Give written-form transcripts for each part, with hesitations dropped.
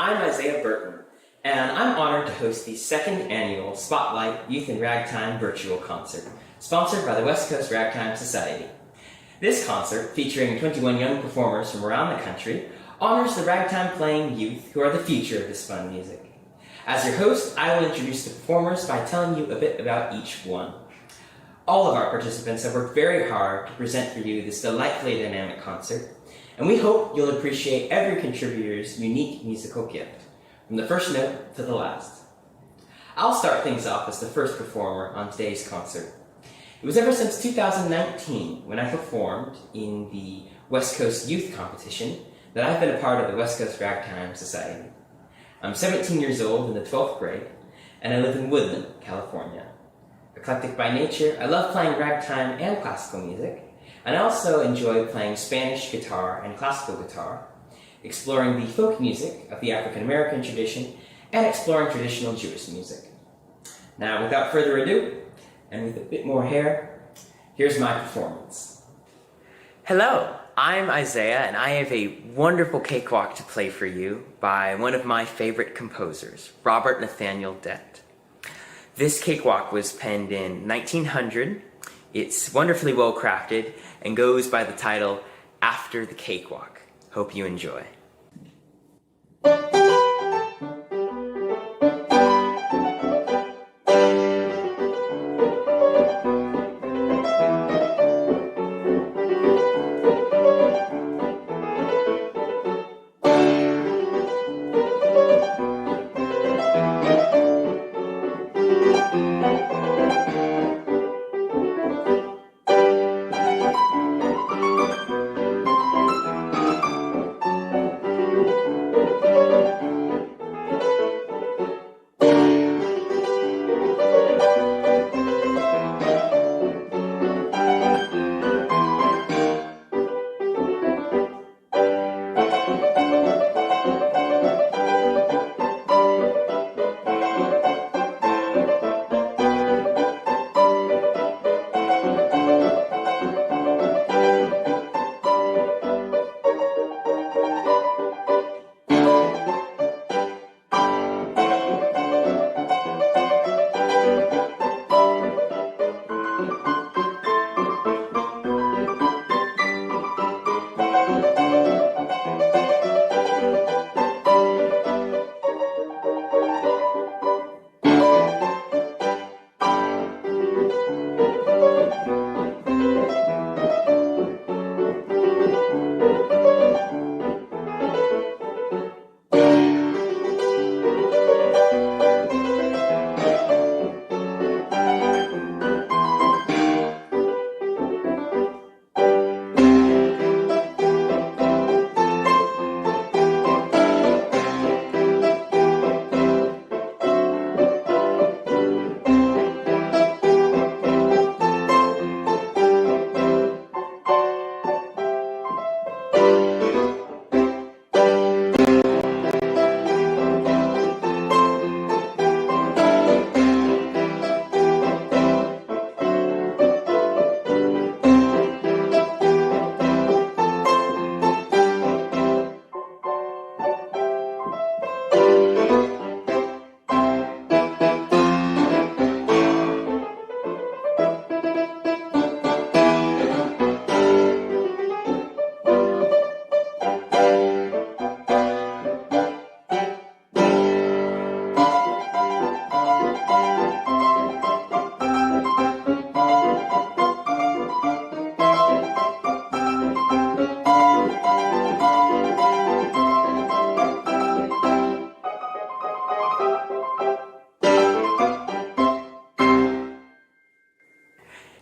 I'm Isaiah Burton, and I'm honored to host the second annual Spotlight Youth in Ragtime virtual concert, sponsored by the West Coast Ragtime Society. This concert, featuring 21 young performers from around the country, honors the ragtime-playing youth who are the future of this fun music. As your host, I will introduce the performers by telling you a bit about each one. All of our participants have worked very hard to present for you this delightfully dynamic concert, and we hope you'll appreciate every contributor's unique musical gift, from the first note to the last. I'll start things off as the first performer on today's concert. It was ever since 2019, when I performed in the West Coast Youth Competition, that I've been a part of the West Coast Ragtime Society. I'm 17 years old in the 12th grade, and I live in Woodland, California. Eclectic by nature, I love playing ragtime and classical music, and I also enjoy playing Spanish guitar and classical guitar, exploring the folk music of the African American tradition, and exploring traditional Jewish music. Now, without further ado, and with a bit more hair, here's my performance. Hello, I'm Isaiah, and I have a wonderful cakewalk to play for you by one of my favorite composers, Robert Nathaniel Dett. This cakewalk was penned in 1900. It's wonderfully well crafted and goes by the title After the Cakewalk. Hope you enjoy.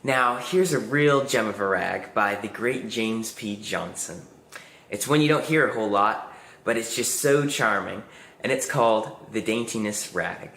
Now, here's a real gem of a rag by the great James P. Johnson. It's one you don't hear a whole lot, but it's just so charming, and it's called The Daintiness Rag.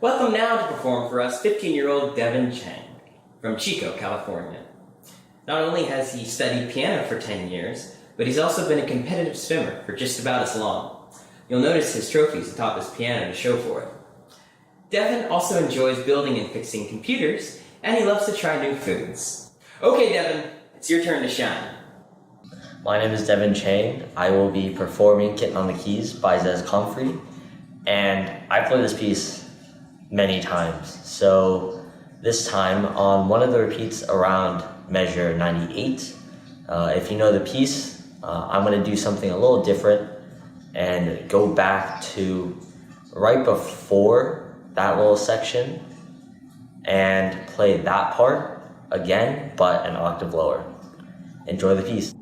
Welcome now to perform for us 15-year-old Devin Chang from Chico, California. Not only has he studied piano for 10 years, but he's also been a competitive swimmer for just about as long. You'll notice his trophies atop his piano to show for it. Devin also enjoys building and fixing computers, and he loves to try new foods. Okay, Devin, it's your turn to shine. My name is Devin Chang. I will be performing Kitten on the Keys by Zez Comfrey, and I played this piece many times. So this time on one of the repeats around measure 98, if you know the piece, I'm going to do something a little different and go back to right before that little section and play that part again, but an octave lower. Enjoy the piece.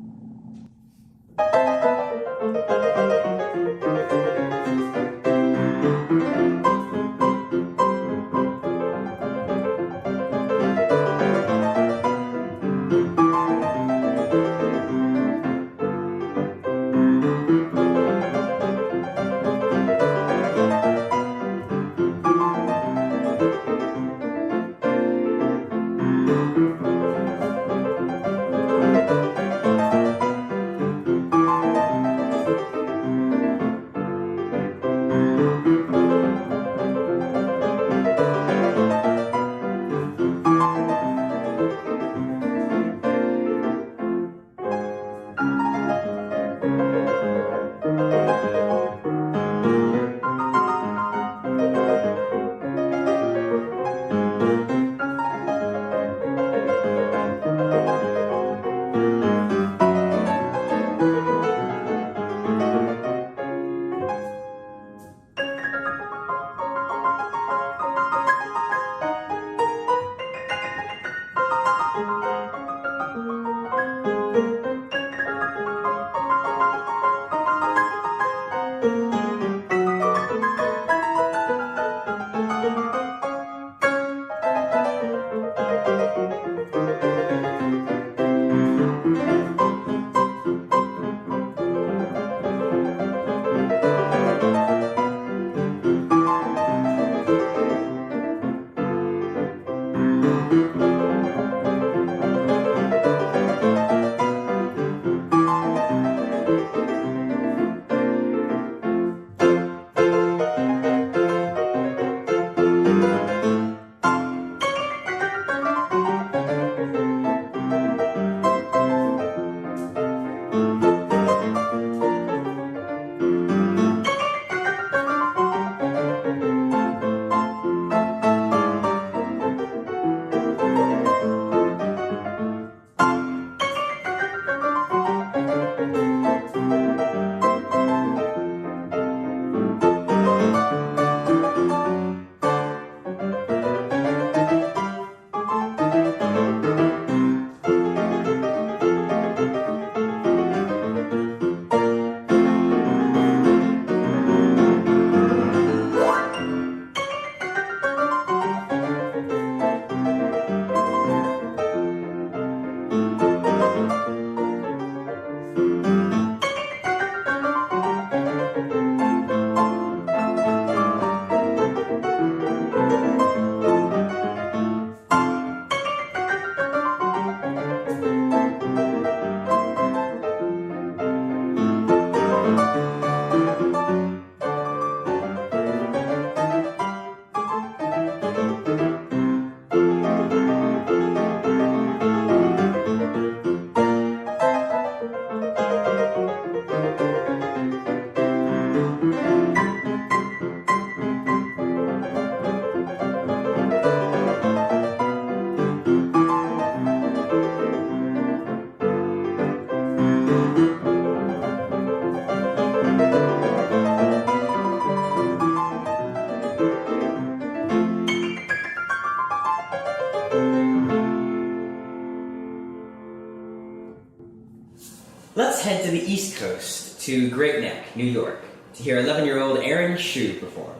Let's head to the East Coast, to Great Neck, New York, to hear 11-year-old Aaron Shu perform.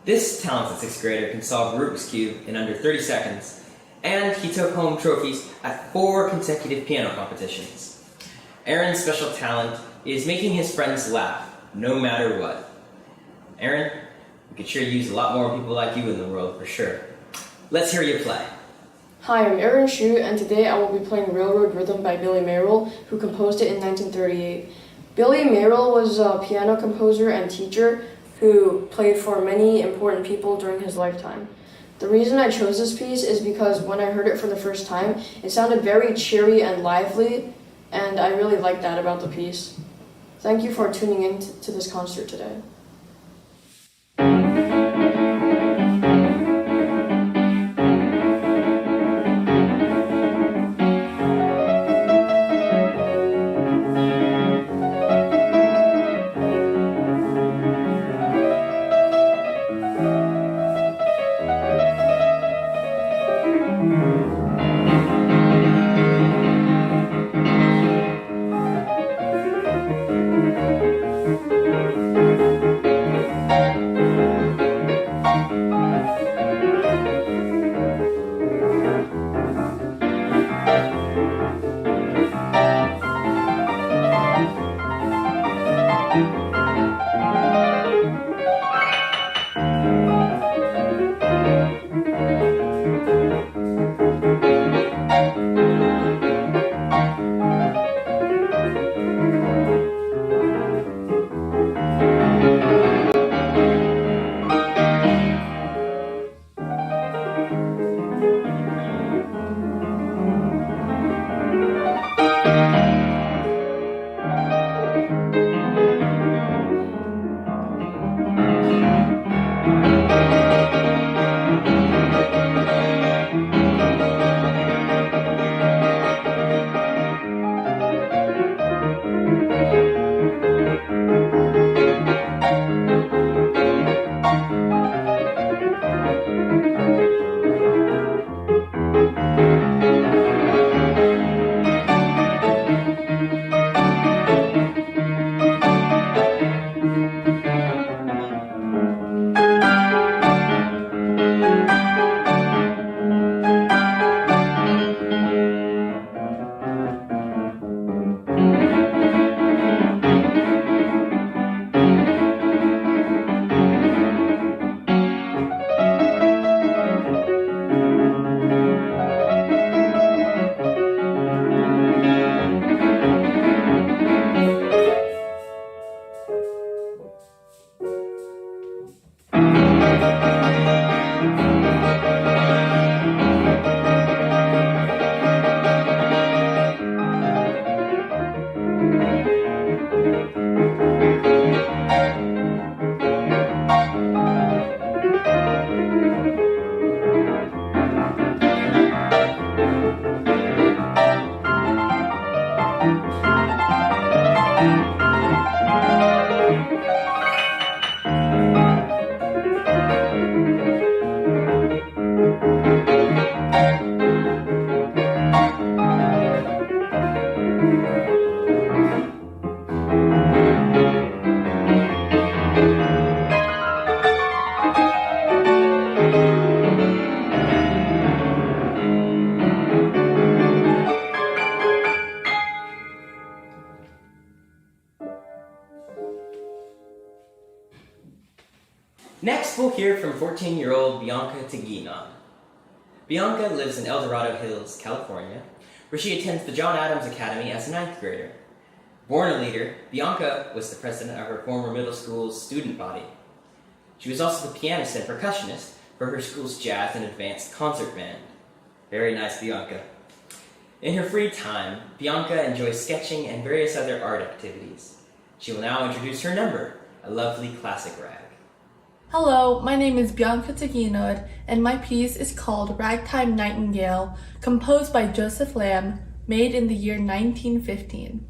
This talented 6th grader can solve Rubik's Cube in under 30 seconds, and he took home trophies at 4 consecutive piano competitions. Aaron's special talent is making his friends laugh, no matter what. Aaron, we could sure use a lot more people like you in the world, for sure. Let's hear you play. Hi, I'm Aaron Shu, and today I will be playing Railroad Rhythm by Billy Merrill, who composed it in 1938. Billy Merrill was a piano composer and teacher who played for many important people during his lifetime. The reason I chose this piece is because when I heard it for the first time, it sounded very cheery and lively, and I really liked that about the piece. Thank you for tuning in to this concert today. Next, we'll hear from 14-year-old Bianca Taginon. Bianca lives in El Dorado Hills, California, where she attends the John Adams Academy as a 9th grader. Born a leader, Bianca was the president of her former middle school's student body. She was also the pianist and percussionist for her school's jazz and advanced concert band. Very nice, Bianca. In her free time, Bianca enjoys sketching and various other art activities. She will now introduce her number, a lovely classic rag. Hello, my name is Bianca Taginod, and my piece is called Ragtime Nightingale, composed by Joseph Lamb, made in the year 1915.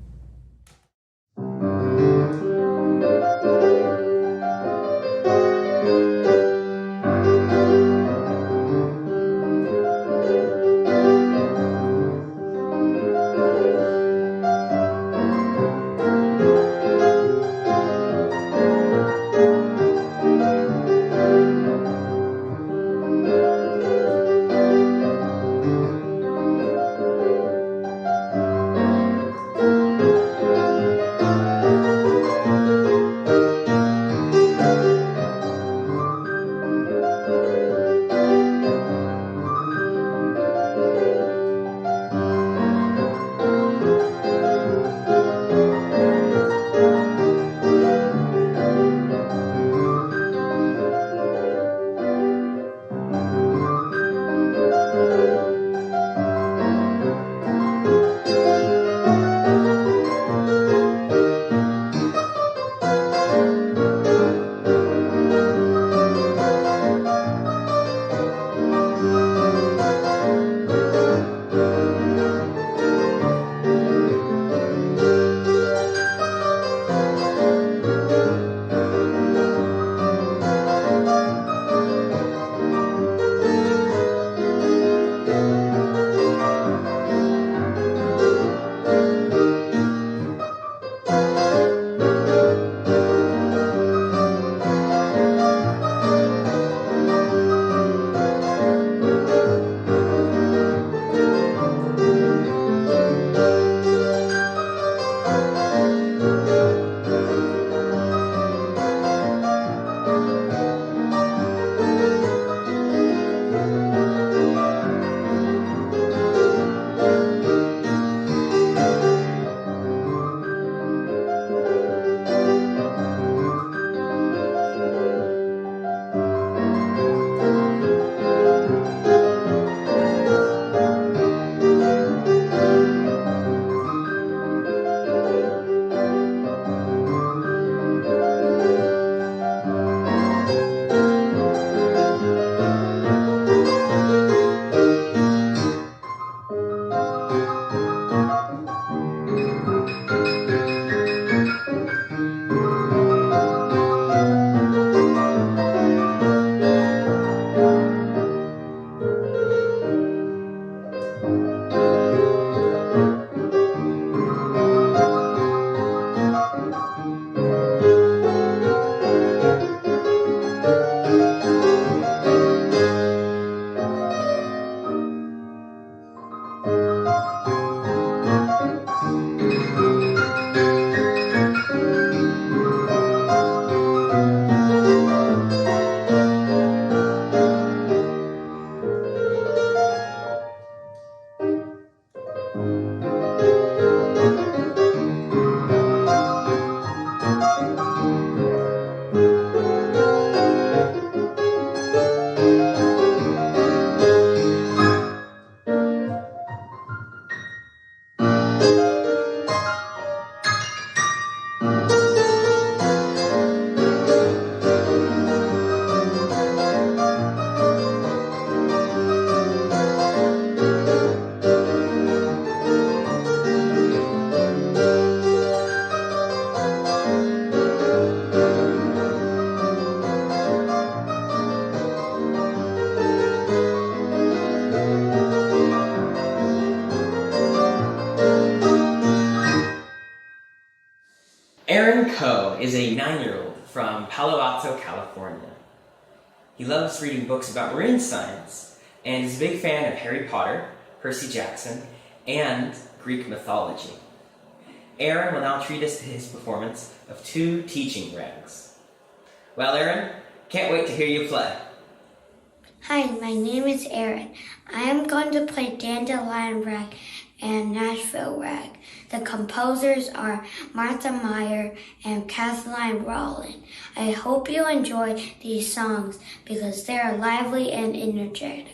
Ko is a 9-year-old from Palo Alto, California. He loves reading books about marine science and is a big fan of Harry Potter, Percy Jackson, and Greek mythology. Aaron will now treat us to his performance of 2 teaching rags. Well, Aaron, can't wait to hear you play. Hi, my name is Aaron. I am going to play Dandelion Rag and Nashville Rag. The composers are Martha Meyer and Kathleen Rowland. I hope you enjoy these songs because they are lively and energetic.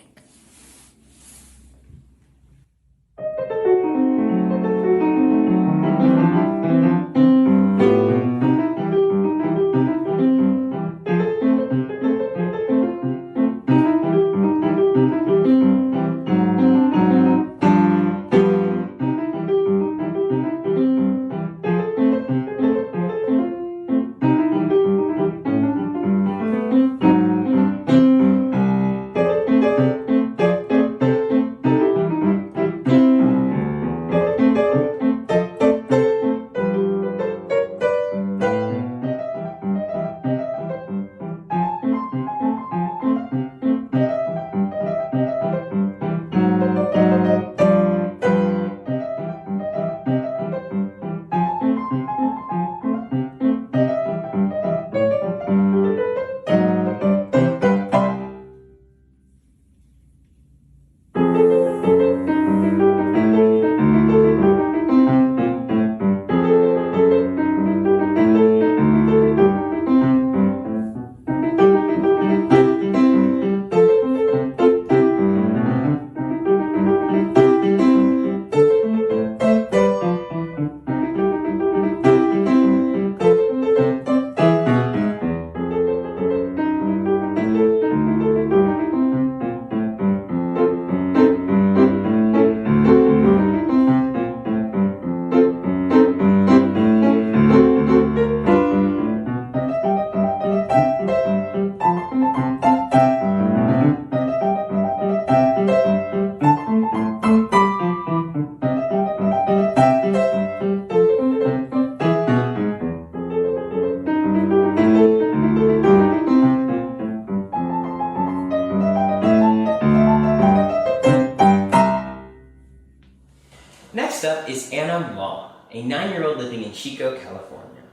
Next up is Anna Wong, a 9-year-old living in Chico, California.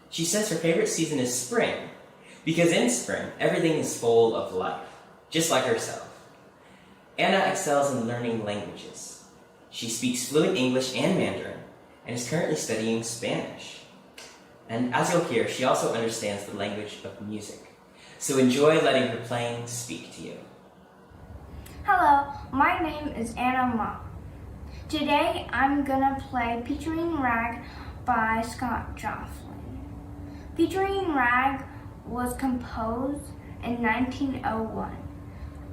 She says her favorite season is spring, because in spring, everything is full of life, just like herself. Anna excels in learning languages. She speaks fluent English and Mandarin, and is currently studying Spanish. And as you'll hear, she also understands the language of music. So enjoy letting her playing speak to you. Hello, my name is Anna Ma. Today I'm gonna play Featuring Rag by Scott Joplin. Featuring Rag was composed in 1901.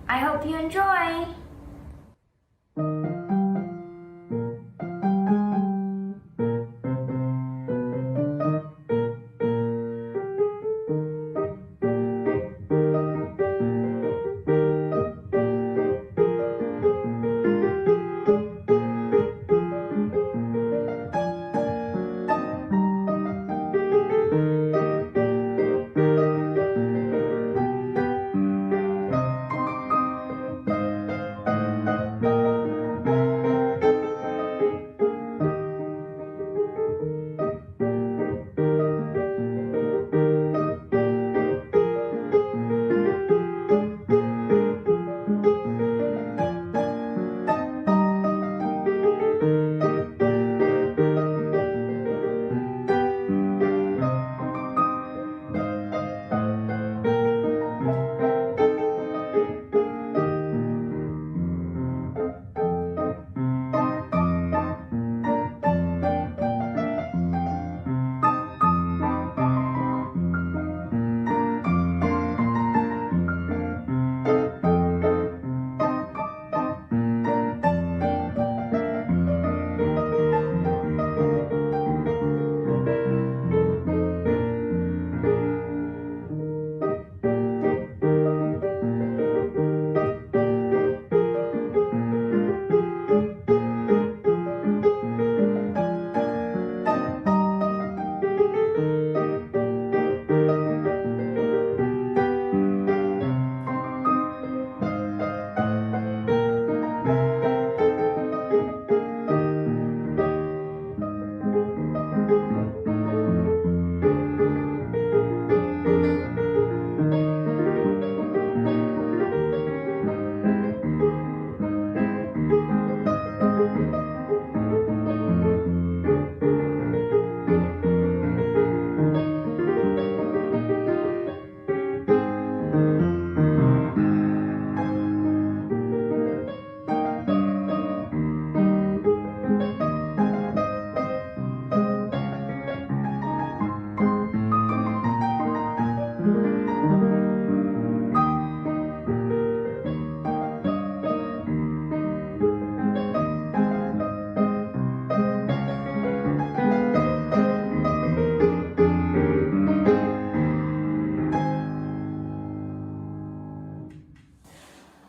I hope you enjoy!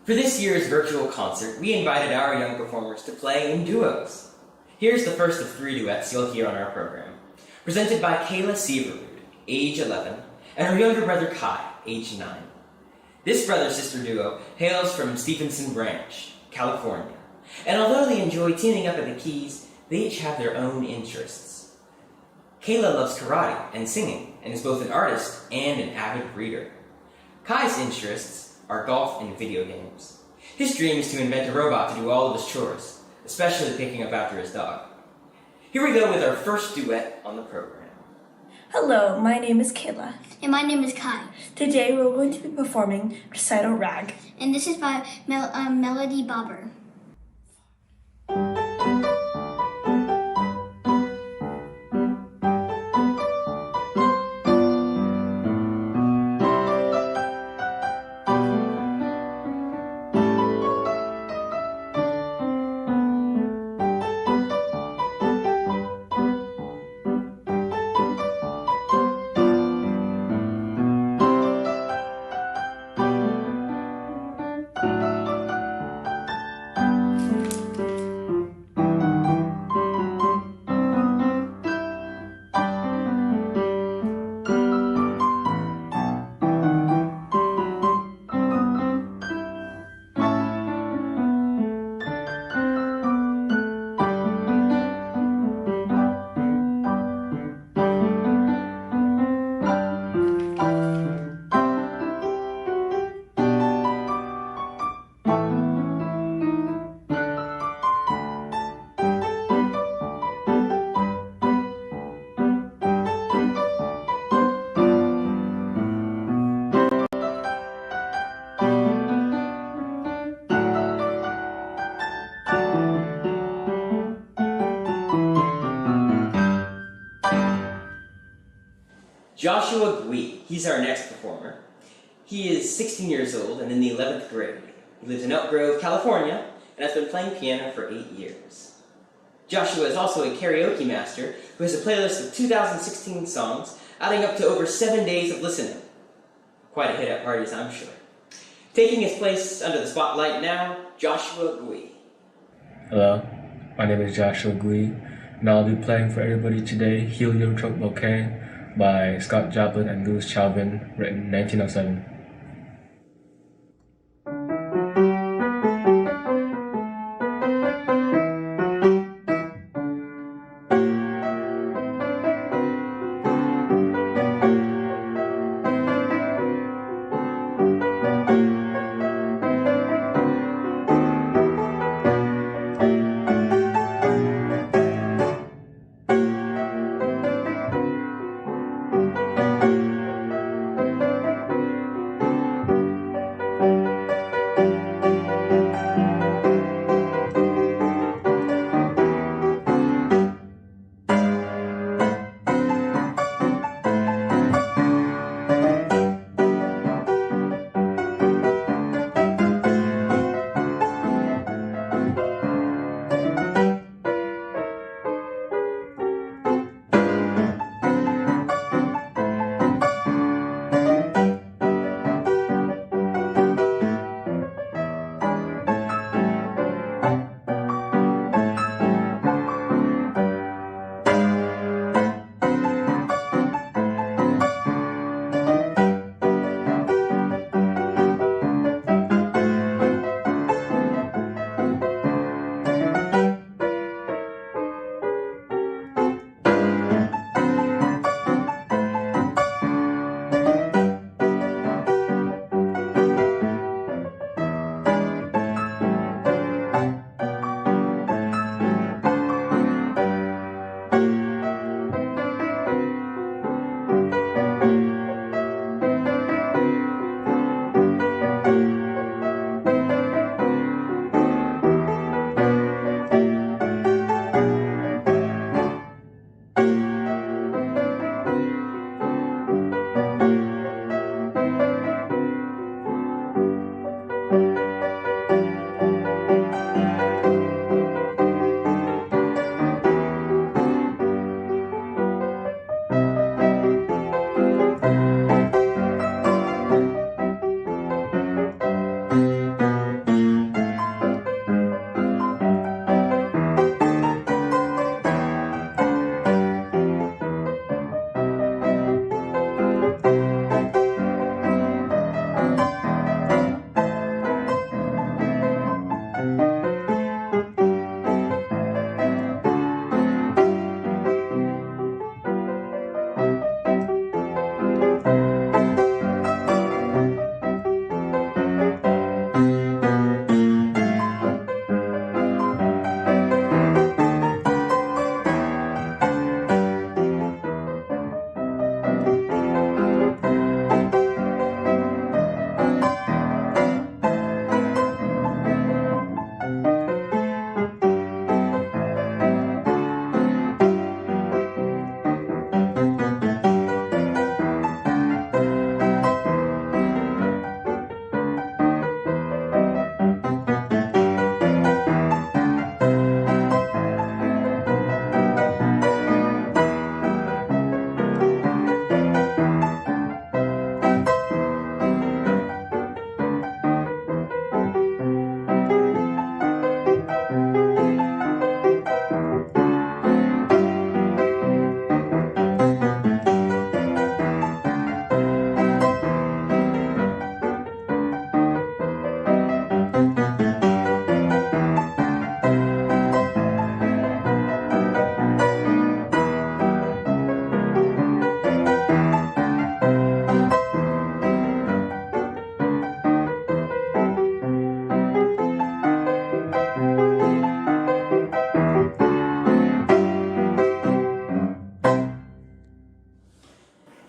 For this year's virtual concert, we invited our young performers to play in duos. Here's the first of 3 duets you'll hear on our program, presented by Kayla Severud, age 11, and her younger brother Kai, age 9. This brother-sister duo hails from Stephenson Branch, California, and although they enjoy teaming up at the keys, they each have their own interests. Kayla loves karate and singing, and is both an artist and an avid reader. Kai's interests are golf and video games. His dream is to invent a robot to do all of his chores, especially picking up after his dog. Here we go with our first duet on the program. Hello, my name is Kayla. And my name is Kai. Today we're going to be performing Recital Rag. And this is by Melody Bobber. Joshua Glee, he's our next performer. He is 16 years old and in the 11th grade. He lives in Elk Grove, California, and has been playing piano for 8 years. Joshua is also a karaoke master who has a playlist of 2016 songs, adding up to over 7 days of listening. Quite a hit at parties, I'm sure. Taking his place under the spotlight now, Joshua Glee. Hello, my name is Joshua Glee, and I'll be playing for everybody today Heliotrope Bouquet by Scott Joplin and Louis Chauvin, written in 1907.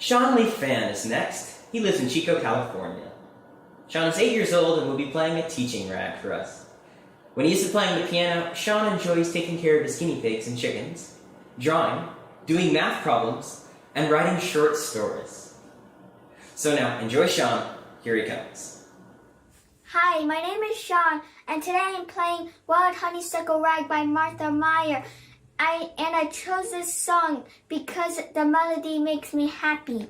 Sean Lee Fan is next. He lives in Chico, California. Sean is 8 years old and will be playing a teaching rag for us. When he isn't playing the piano, Sean enjoys taking care of his guinea pigs and chickens, drawing, doing math problems, and writing short stories. So now, enjoy Sean. Here he comes. Hi, my name is Sean, and today I'm playing Wild Honeysuckle Rag by Martha Meyer. I chose this song because the melody makes me happy.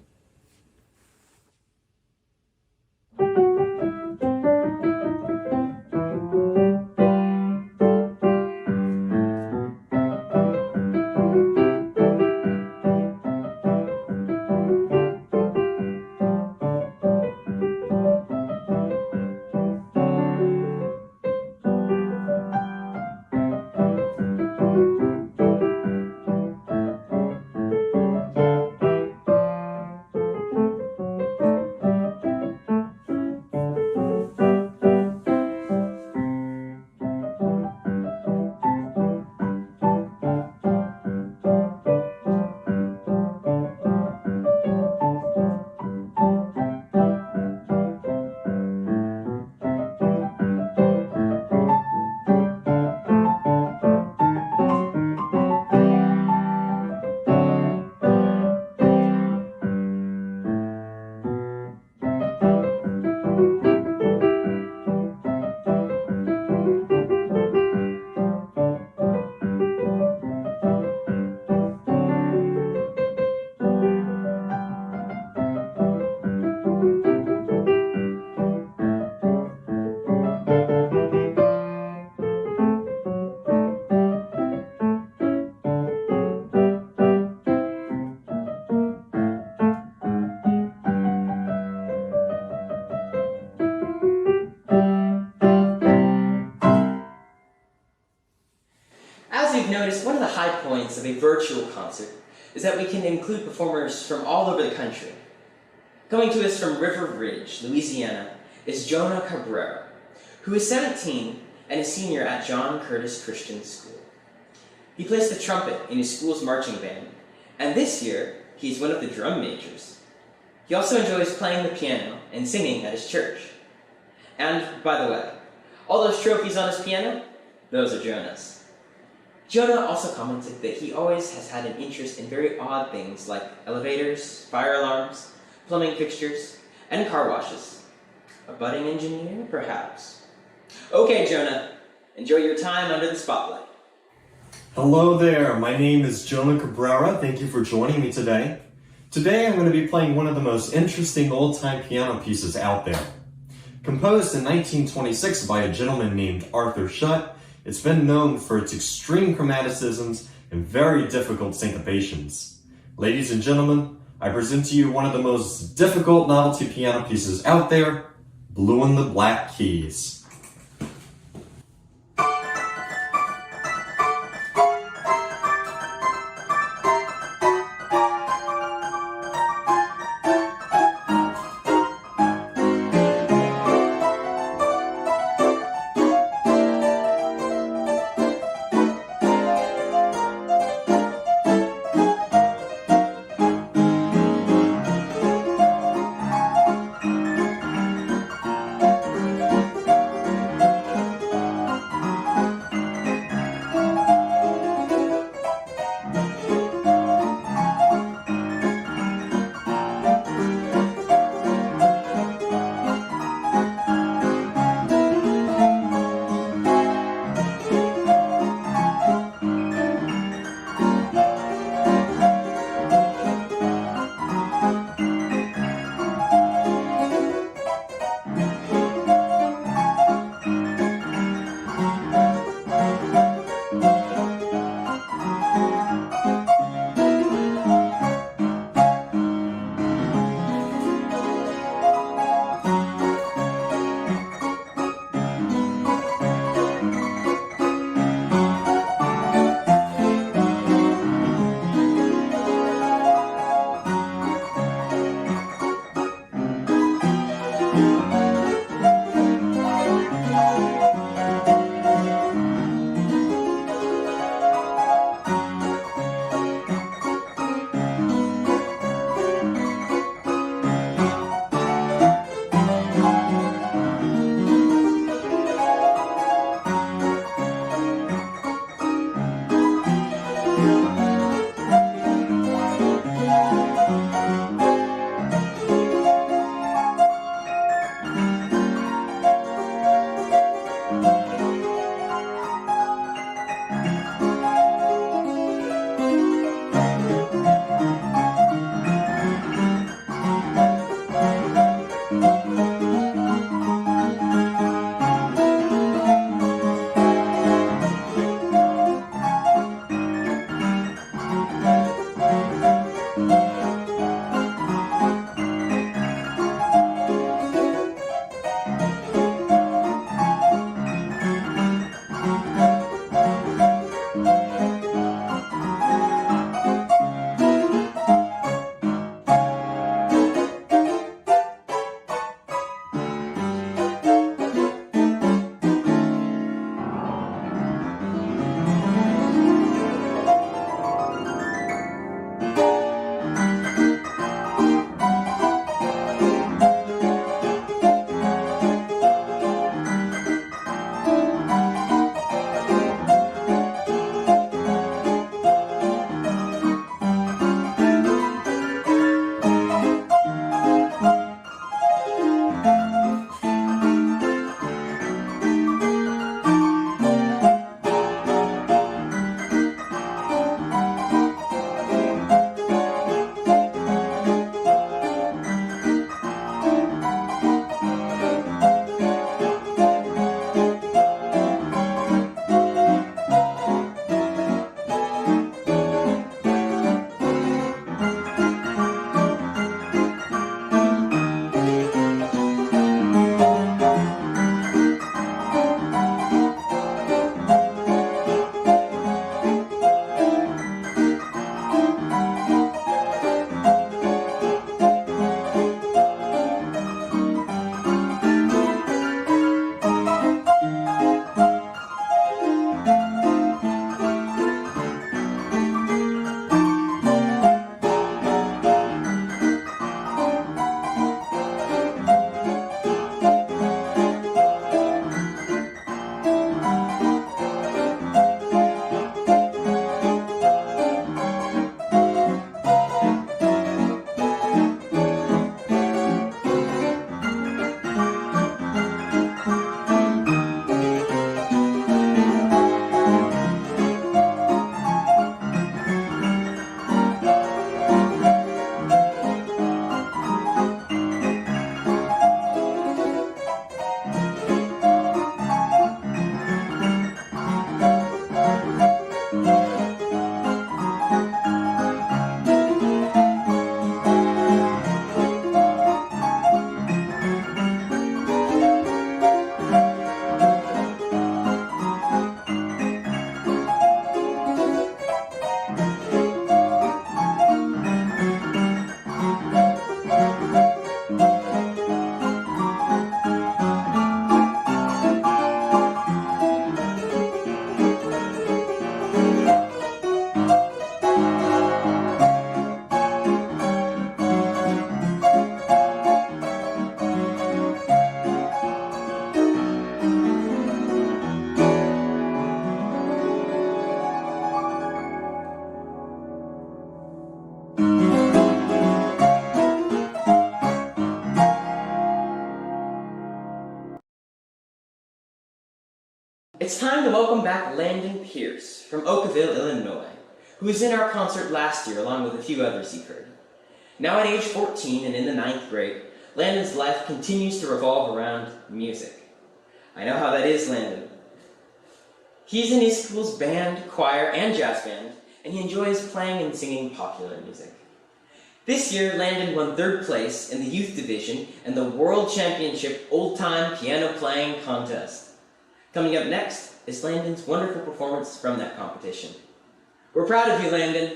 Notice one of the high points of a virtual concert is that we can include performers from all over the country. Coming to us from River Ridge, Louisiana, is Jonah Cabrera, who is 17 and a senior at John Curtis Christian School. He plays the trumpet in his school's marching band, and this year he's one of the drum majors. He also enjoys playing the piano and singing at his church. And, by the way, all those trophies on his piano, those are Jonah's. Jonah also commented that he always has had an interest in very odd things like elevators, fire alarms, plumbing fixtures, and car washes. A budding engineer, perhaps? Okay, Jonah, enjoy your time under the spotlight. Hello there, my name is Jonah Cabrera. Thank you for joining me today. Today I'm going to be playing one of the most interesting old-time piano pieces out there. Composed in 1926 by a gentleman named Arthur Schutt, it's been known for its extreme chromaticisms and very difficult syncopations. Ladies and gentlemen, I present to you one of the most difficult novelty piano pieces out there, Blue and the Black Keys. It's time to welcome back Landon Pierce from Oakville, Illinois, who was in our concert last year along with a few others you've heard. Now at age 14 and in the 9th grade, Landon's life continues to revolve around music. I know how that is, Landon. He's in his school's band, choir, and jazz band, and he enjoys playing and singing popular music. This year, Landon won 3rd place in the youth division in the World Championship Old Time Piano Playing Contest. Coming up next is Landon's wonderful performance from that competition. We're proud of you, Landon.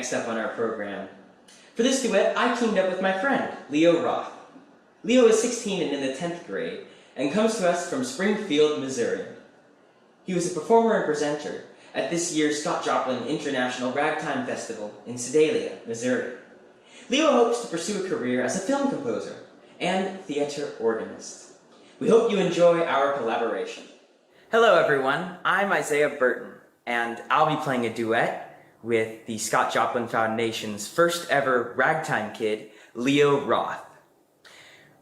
next up on our program. For this duet, I teamed up with my friend, Leo Roth. Leo is 16 and in the 10th grade, and comes to us from Springfield, Missouri. He was a performer and presenter at this year's Scott Joplin International Ragtime Festival in Sedalia, Missouri. Leo hopes to pursue a career as a film composer and theater organist. We hope you enjoy our collaboration. Hello everyone, I'm Isaiah Burton, and I'll be playing a duet with the Scott Joplin Foundation's first ever ragtime kid, Leo Roth.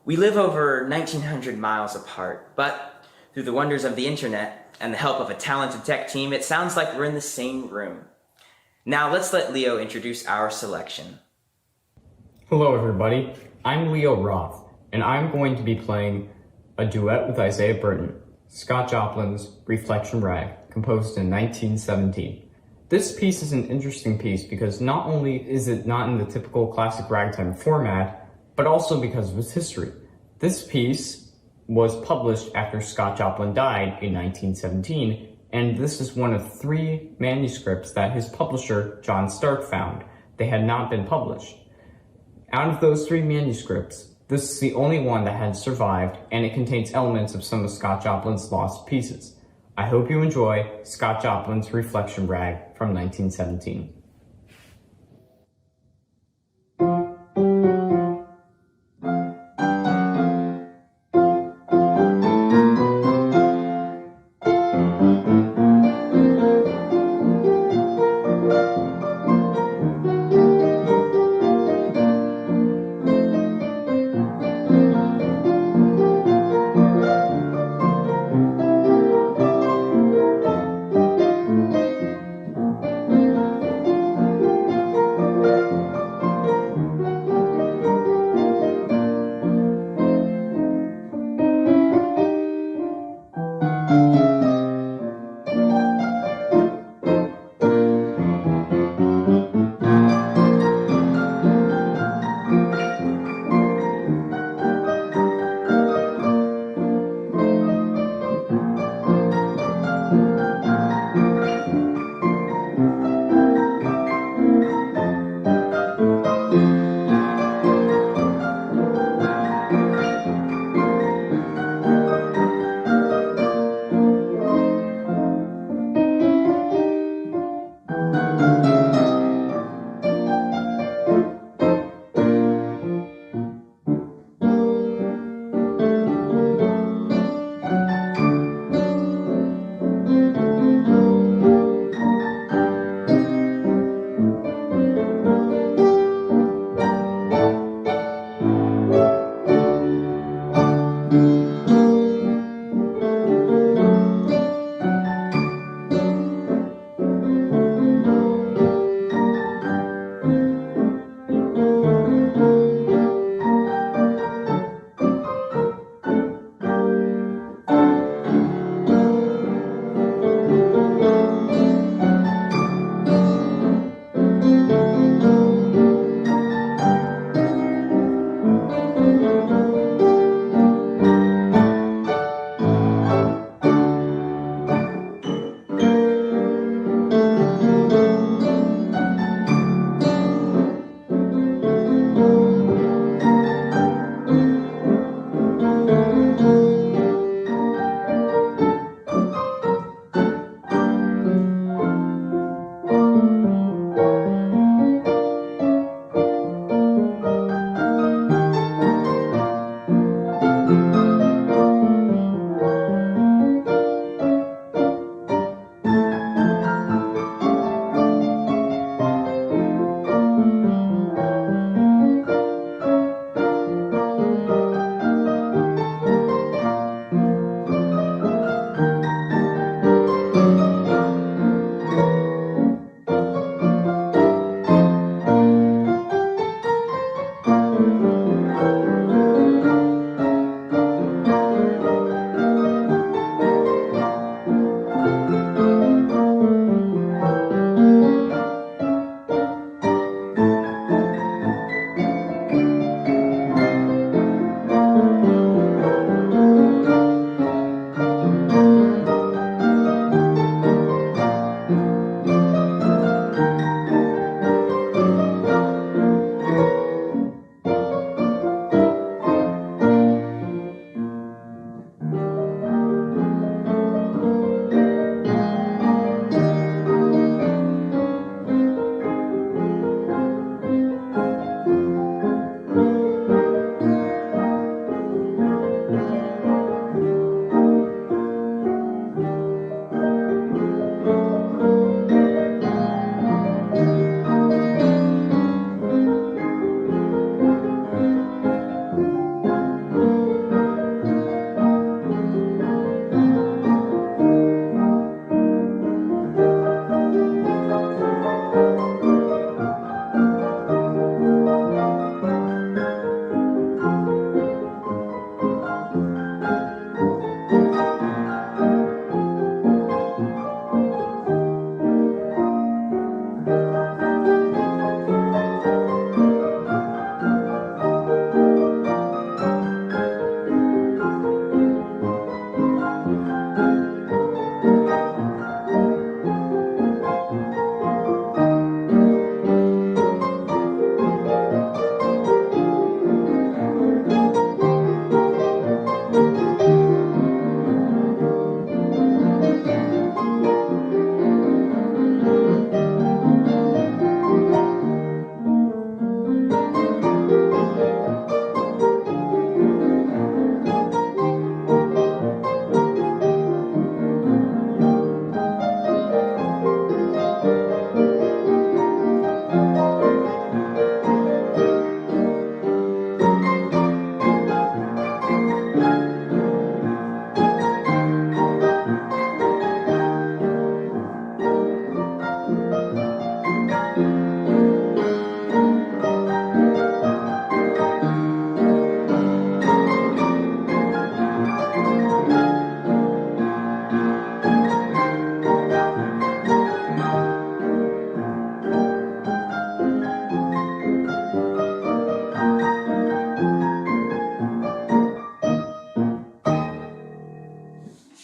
We live over 1,900 miles apart, but through the wonders of the internet and the help of a talented tech team, it sounds like we're in the same room. Now let's let Leo introduce our selection. Hello everybody, I'm Leo Roth, and I'm going to be playing a duet with Isaiah Burton, Scott Joplin's Reflection Rag, composed in 1917. This piece is an interesting piece because not only is it not in the typical classic ragtime format, but also because of its history. This piece was published after Scott Joplin died in 1917, and this is one of 3 manuscripts that his publisher, John Stark, found. They had not been published. Out of those 3 manuscripts, this is the only one that had survived, and it contains elements of some of Scott Joplin's lost pieces. I hope you enjoy Scott Joplin's Reflection Rag from 1917.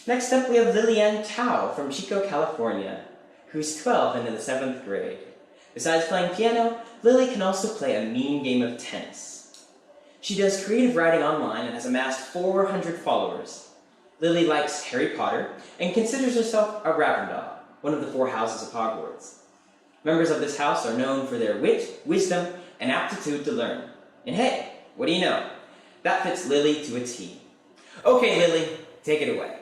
Next up, we have Lillian Chao from Chico, California, who's 12 and in the 7th grade. Besides playing piano, Lily can also play a mean game of tennis. She does creative writing online and has amassed 400 followers. Lily likes Harry Potter and considers herself a Ravenclaw, one of the 4 houses of Hogwarts. Members of this house are known for their wit, wisdom, and aptitude to learn. And hey, what do you know? That fits Lily to a T. Okay, Lily, take it away.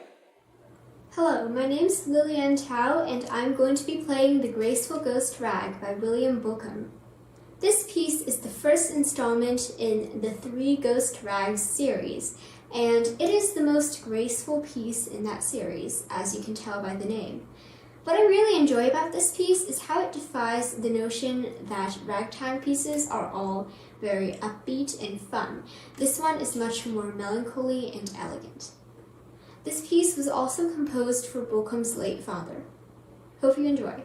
Hello, my name's Lillian Chao, and I'm going to be playing The Graceful Ghost Rag by William Bookham. This piece is the first installment in the 3 Ghost Rags series, and it is the most graceful piece in that series, as you can tell by the name. What I really enjoy about this piece is how it defies the notion that ragtime pieces are all very upbeat and fun. This one is much more melancholy and elegant. This piece was also composed for Bookham's late father. Hope you enjoy.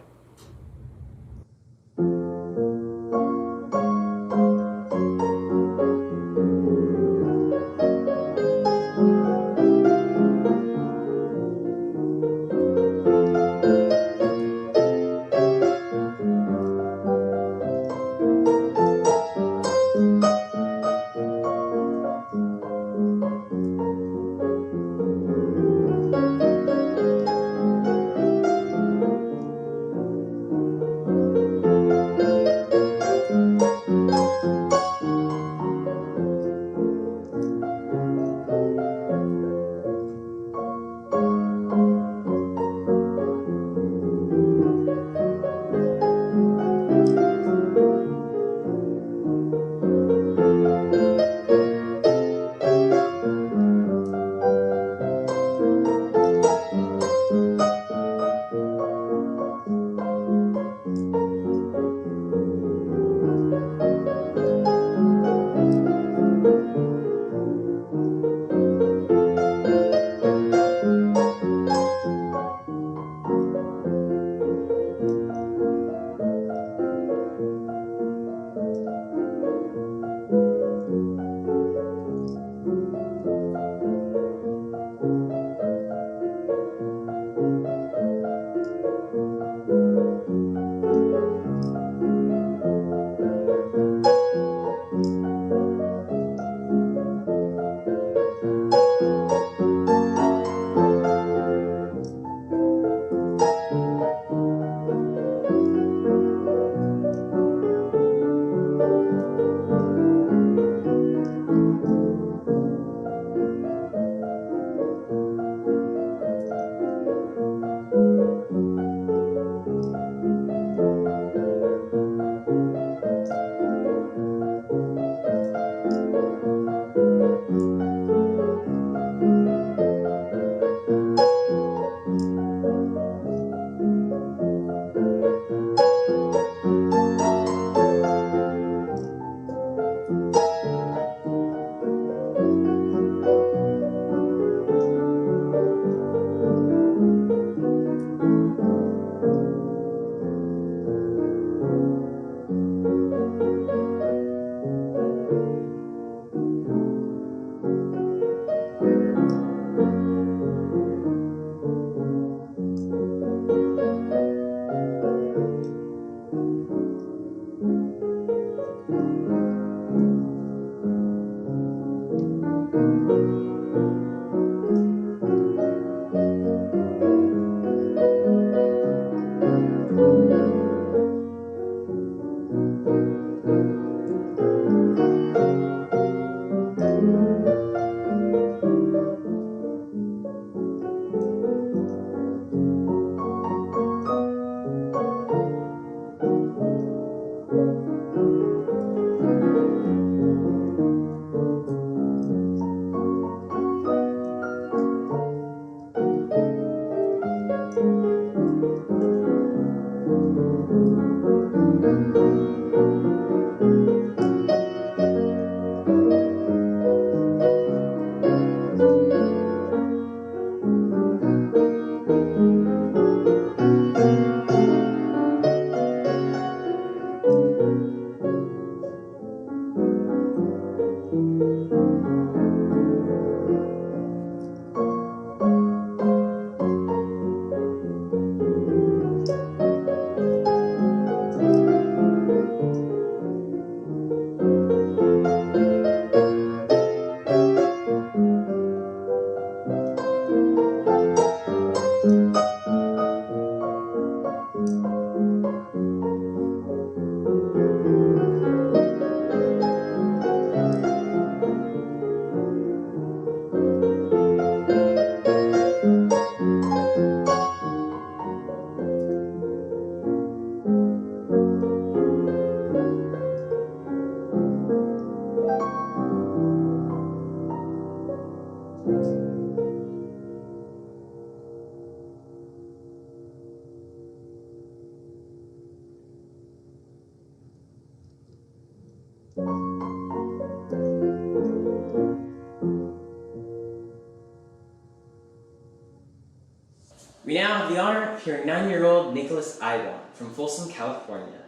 We now have the honor of hearing 9-year-old Nicholas Iwon from Folsom, California,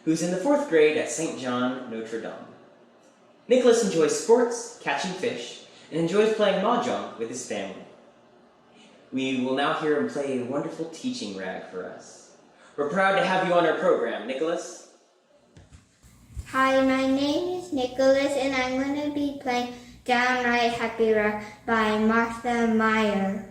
who's in the 4th grade at St. John, Notre Dame. Nicholas enjoys sports, catching fish, and enjoys playing mahjong with his family. We will now hear him play a wonderful teaching rag for us. We're proud to have you on our program, Nicholas. Hi, my name is Nicholas, and I'm going to be playing Downright Happy Rock by Martha Meyer.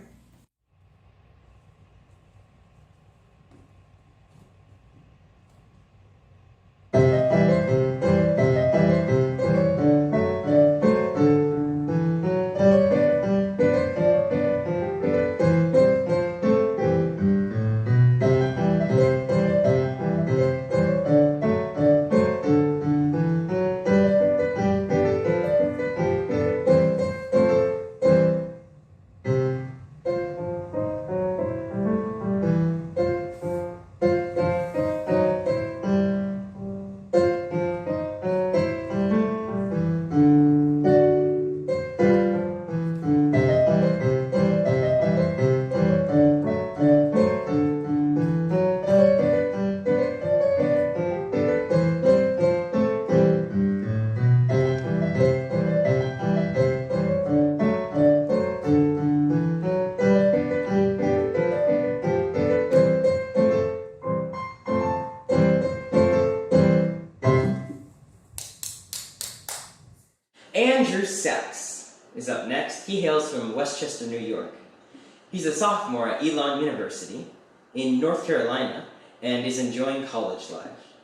Andrew Sachs is up next. He hails from Westchester, New York. He's a sophomore at Elon University in North Carolina and is enjoying college life.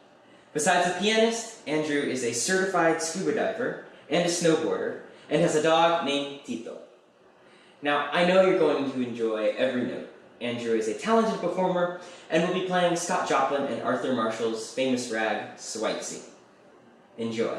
Besides a pianist, Andrew is a certified scuba diver and a snowboarder and has a dog named Tito. Now, I know you're going to enjoy every note. Andrew is a talented performer and will be playing Scott Joplin and Arthur Marshall's famous rag, Swipesy. Enjoy.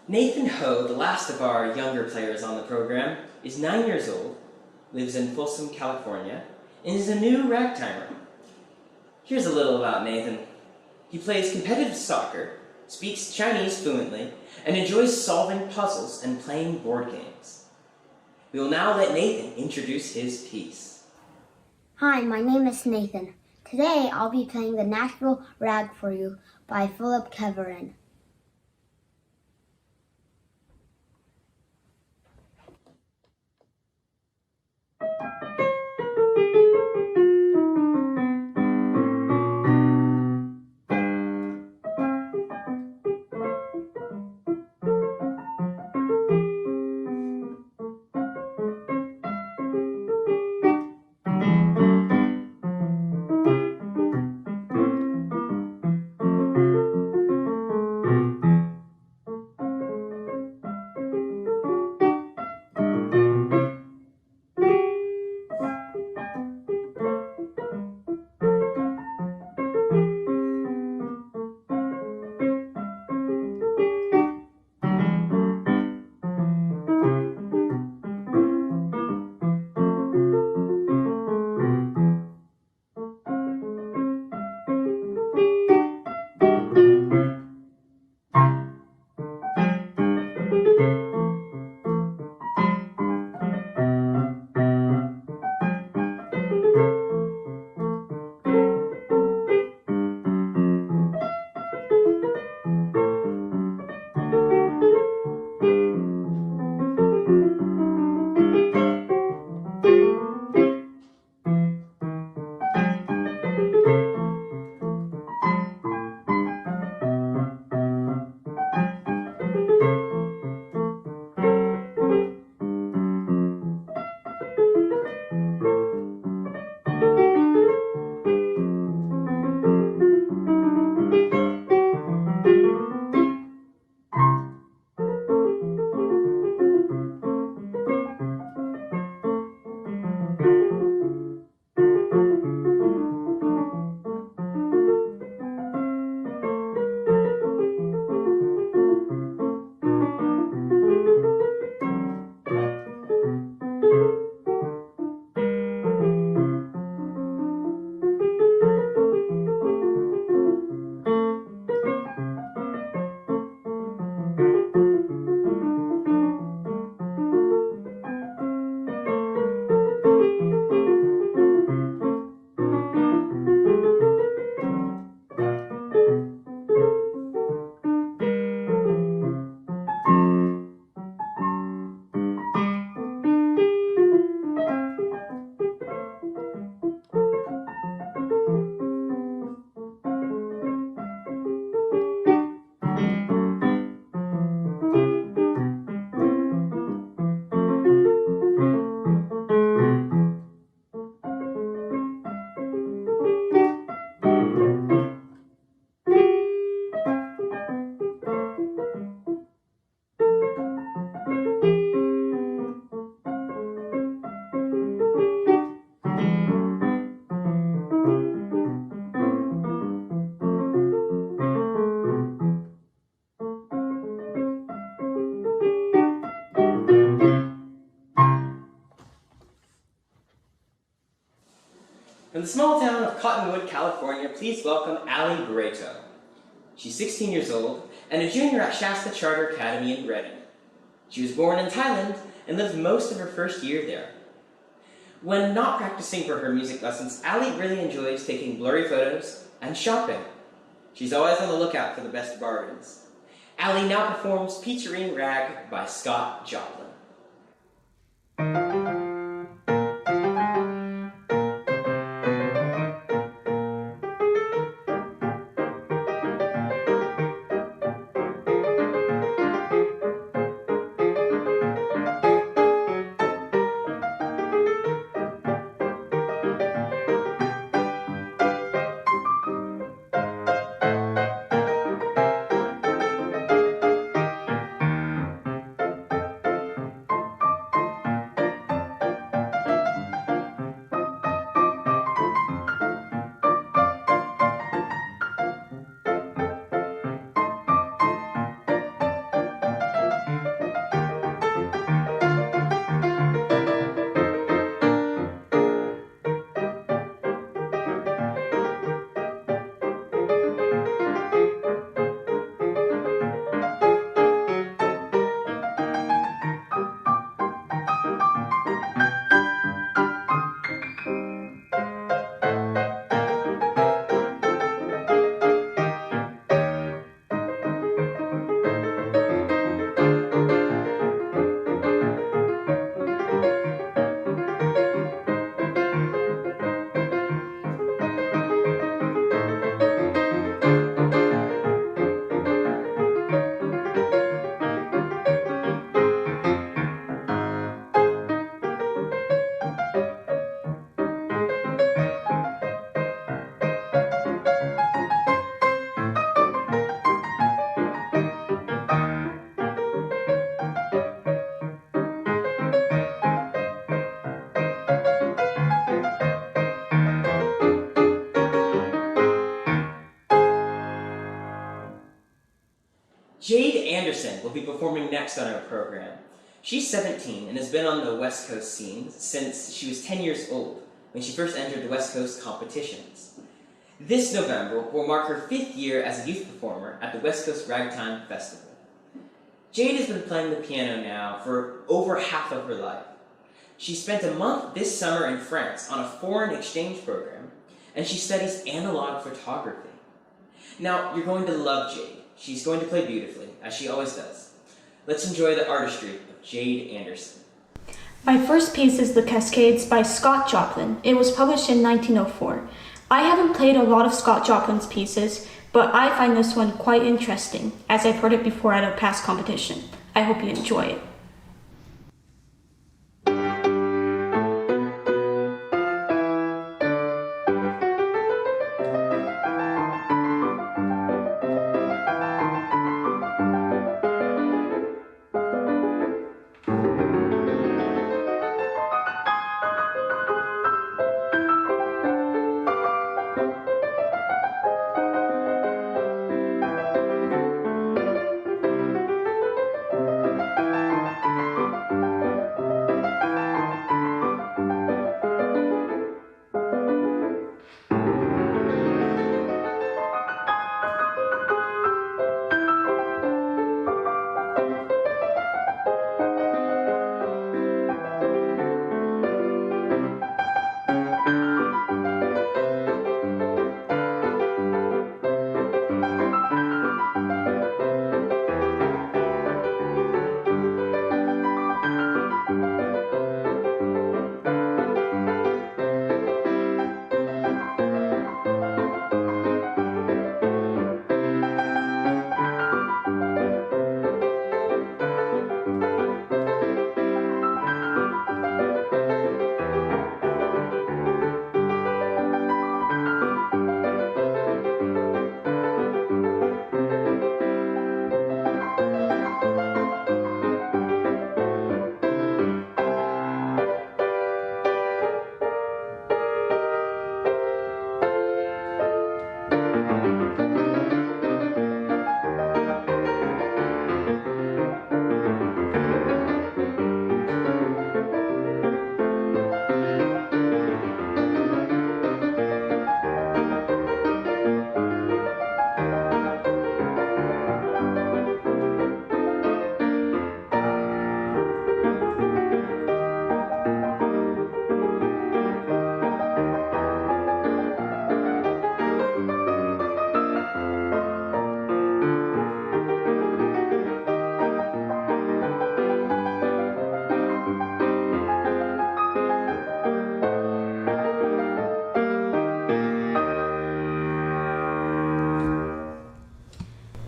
Nathan Ho, the last of our younger players on the program, is 9 years old, lives in Folsom, California, and is a new ragtimer. Here's a little about Nathan. He plays competitive soccer, speaks Chinese fluently, and enjoys solving puzzles and playing board games. We will now let Nathan introduce his piece. Hi, my name is Nathan. Today I'll be playing the Nashville Rag for You by Philip Keverin. From the small town of Cottonwood, California, please welcome Allie Greato. She's 16 years old and a junior at Shasta Charter Academy in Reading. She was born in Thailand and lived most of her first year there. When not practicing for her music lessons, Allie really enjoys taking blurry photos and shopping. She's always on the lookout for the best bargains. Allie now performs Peachering Rag by Scott Joplin. Anderson will be performing next on our program. She's 17 and has been on the West Coast scene since she was 10 years old when she first entered the West Coast competitions. This November will mark her 5th year as a youth performer at the West Coast Ragtime Festival. Jade has been playing the piano now for over half of her life. She spent a month this summer in France on a foreign exchange program, and she studies analog photography. Now, you're going to love Jade. She's going to play beautifully, as she always does. Let's enjoy the artistry of Jade Anderson. My first piece is The Cascades by Scott Joplin. It was published in 1904. I haven't played a lot of Scott Joplin's pieces, but I find this one quite interesting, as I've heard it before at a past competition. I hope you enjoy it.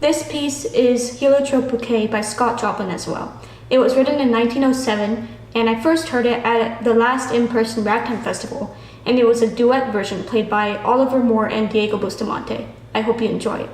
This piece is Heliotrope Bouquet by Scott Joplin as well. It was written in 1907, and I first heard it at the last in-person Ragtime Festival, and it was a duet version played by Oliver Moore and Diego Bustamante. I hope you enjoy it.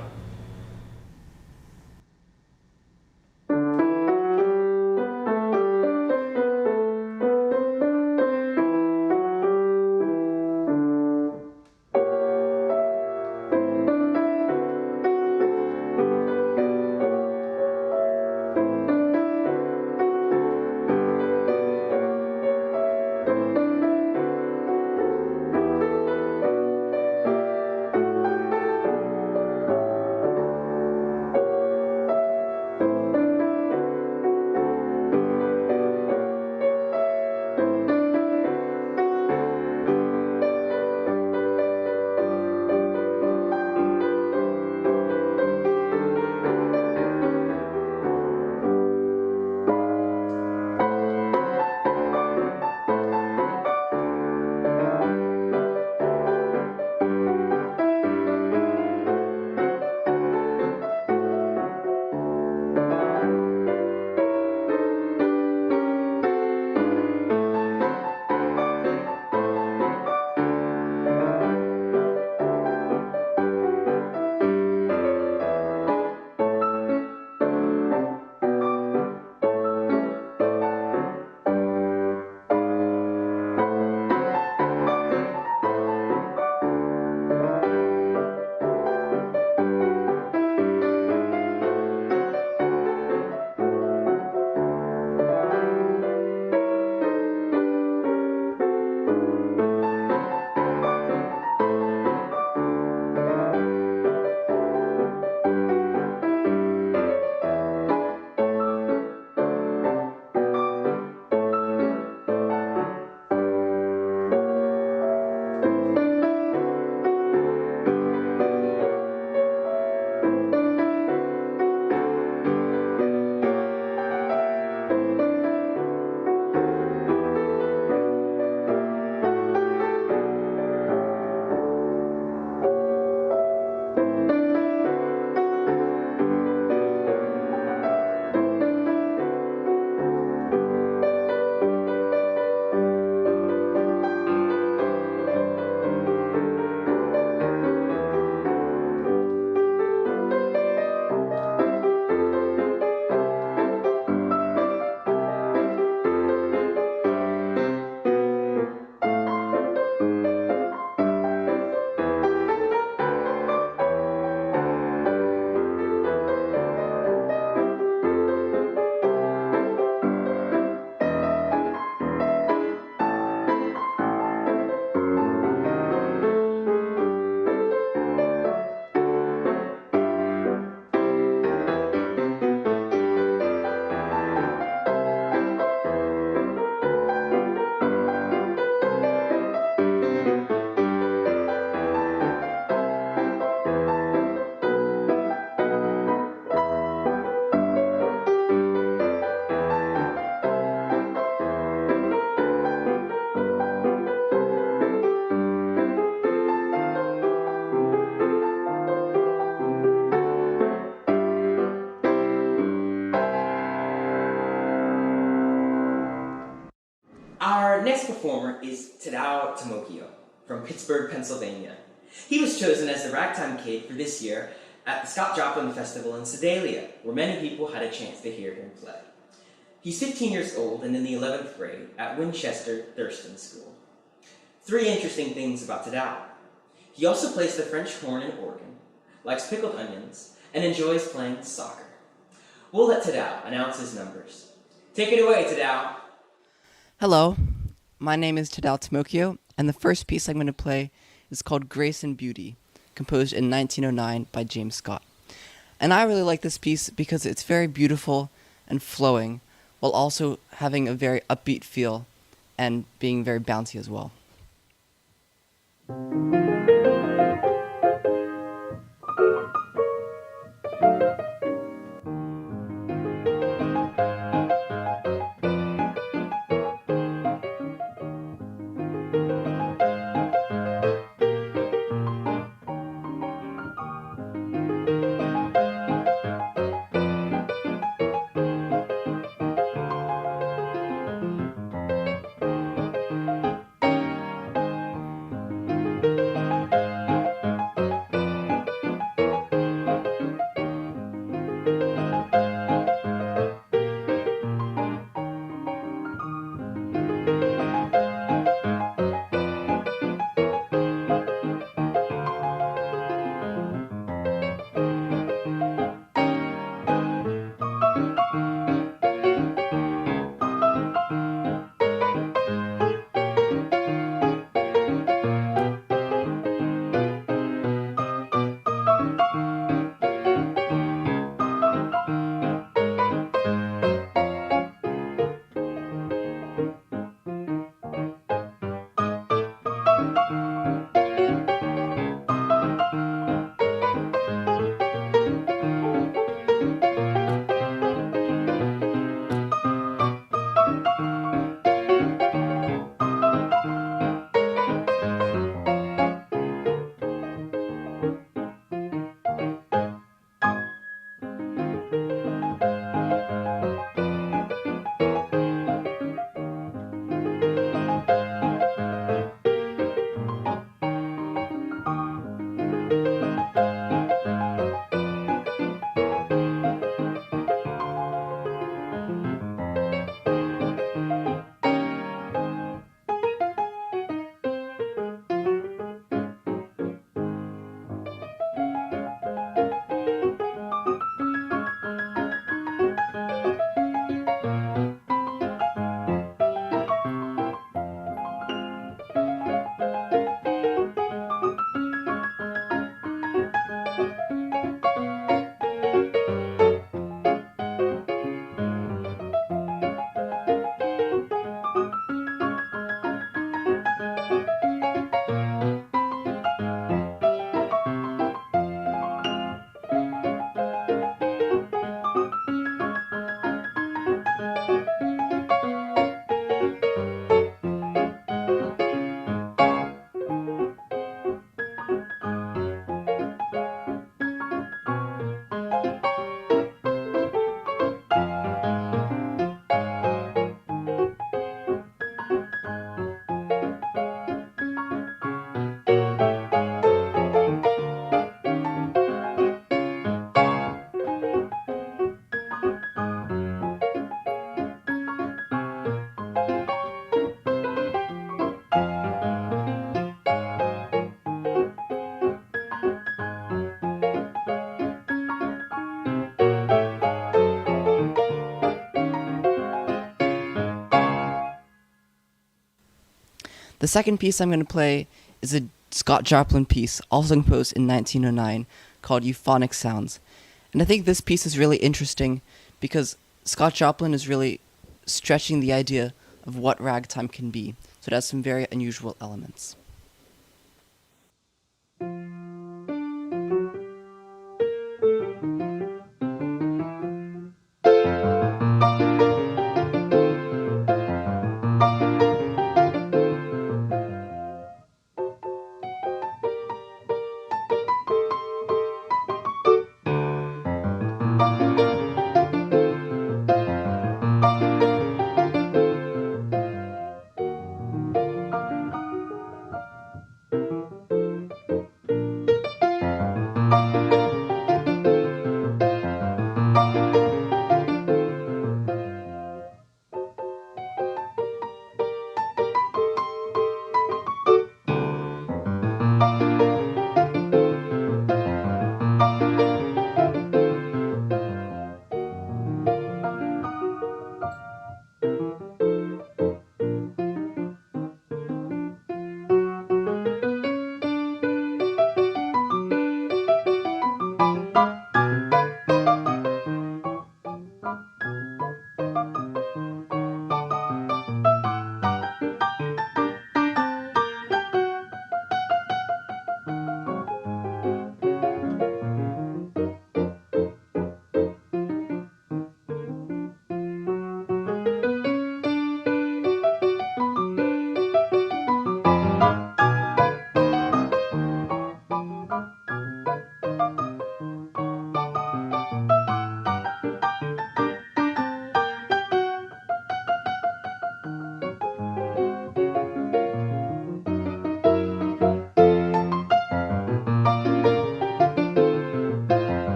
Our next performer is Tadao Tomokio from Pittsburgh, Pennsylvania. He was chosen as the Ragtime Kid for this year at the Scott Joplin Festival in Sedalia, where many people had a chance to hear him play. He's 15 years old and in the 11th grade at Winchester Thurston School. 3 interesting things about Tadao. He also plays the French horn and organ, likes pickled onions, and enjoys playing soccer. We'll let Tadao announce his numbers. Take it away, Tadao. Hello, my name is Tadao Tomokio, and the first piece I'm going to play is called Grace and Beauty, composed in 1909 by James Scott. And I really like this piece because it's very beautiful and flowing, while also having a very upbeat feel and being very bouncy as well. The second piece I'm going to play is a Scott Joplin piece, also composed in 1909, called Euphonic Sounds. And I think this piece is really interesting because Scott Joplin is really stretching the idea of what ragtime can be. So it has some very unusual elements.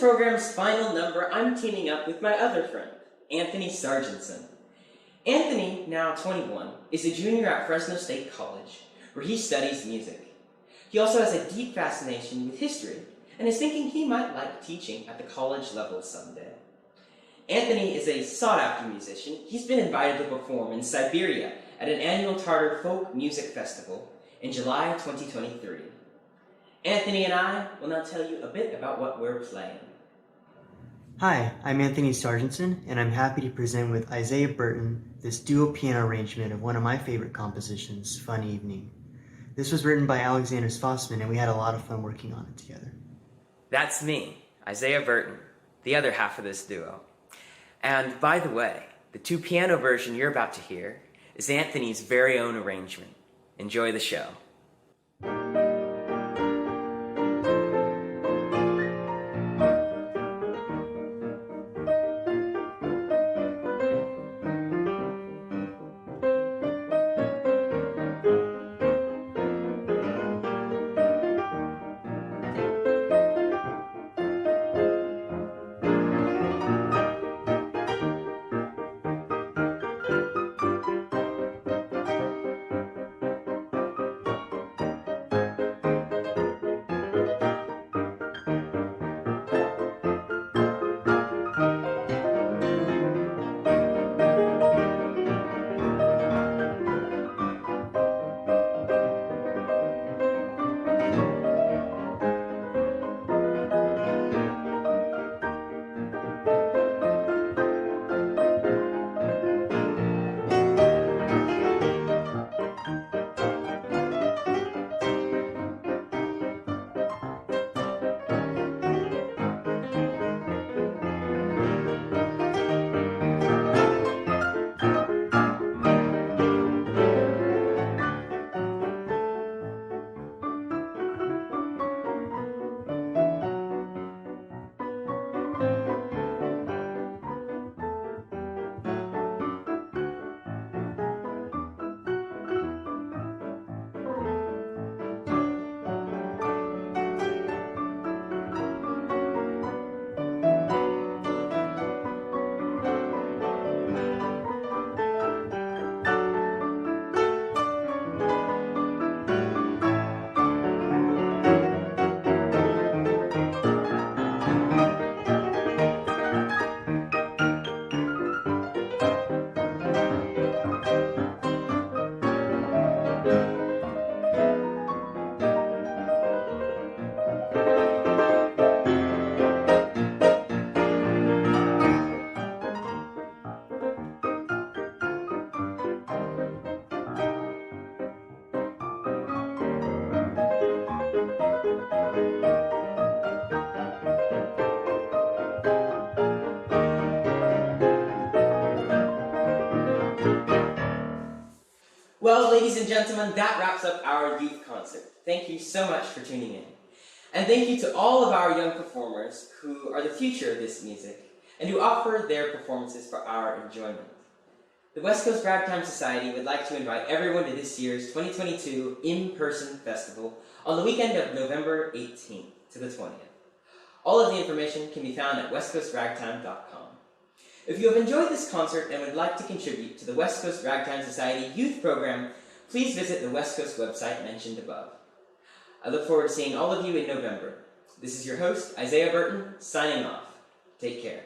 program's final number, I'm teaming up with my other friend, Anthony Sargentson. Anthony, now 21, is a junior at Fresno State College, where he studies music. He also has a deep fascination with history, and is thinking he might like teaching at the college level someday. Anthony is a sought-after musician. He's been invited to perform in Siberia at an annual Tatar folk music festival in July 2023. Anthony and I will now tell you a bit about what we're playing. Hi, I'm Anthony Sargentson, and I'm happy to present with Isaiah Burton this duo piano arrangement of one of my favorite compositions, Fun Evening. This was written by Alexander Spossman, and we had a lot of fun working on it together. That's me, Isaiah Burton, the other half of this duo. And by the way, the two piano version you're about to hear is Anthony's very own arrangement. Enjoy the show. Well, ladies and gentlemen, that wraps up our youth concert. Thank you so much for tuning in. And thank you to all of our young performers who are the future of this music and who offer their performances for our enjoyment. The West Coast Ragtime Society would like to invite everyone to this year's 2022 in-person festival on the weekend of November 18th to the 20th. All of the information can be found at westcoastragtime.com. If you have enjoyed this concert and would like to contribute to the West Coast Ragtime Society Youth Program, please visit the West Coast website mentioned above. I look forward to seeing all of you in November. This is your host, Isaiah Burton, signing off. Take care.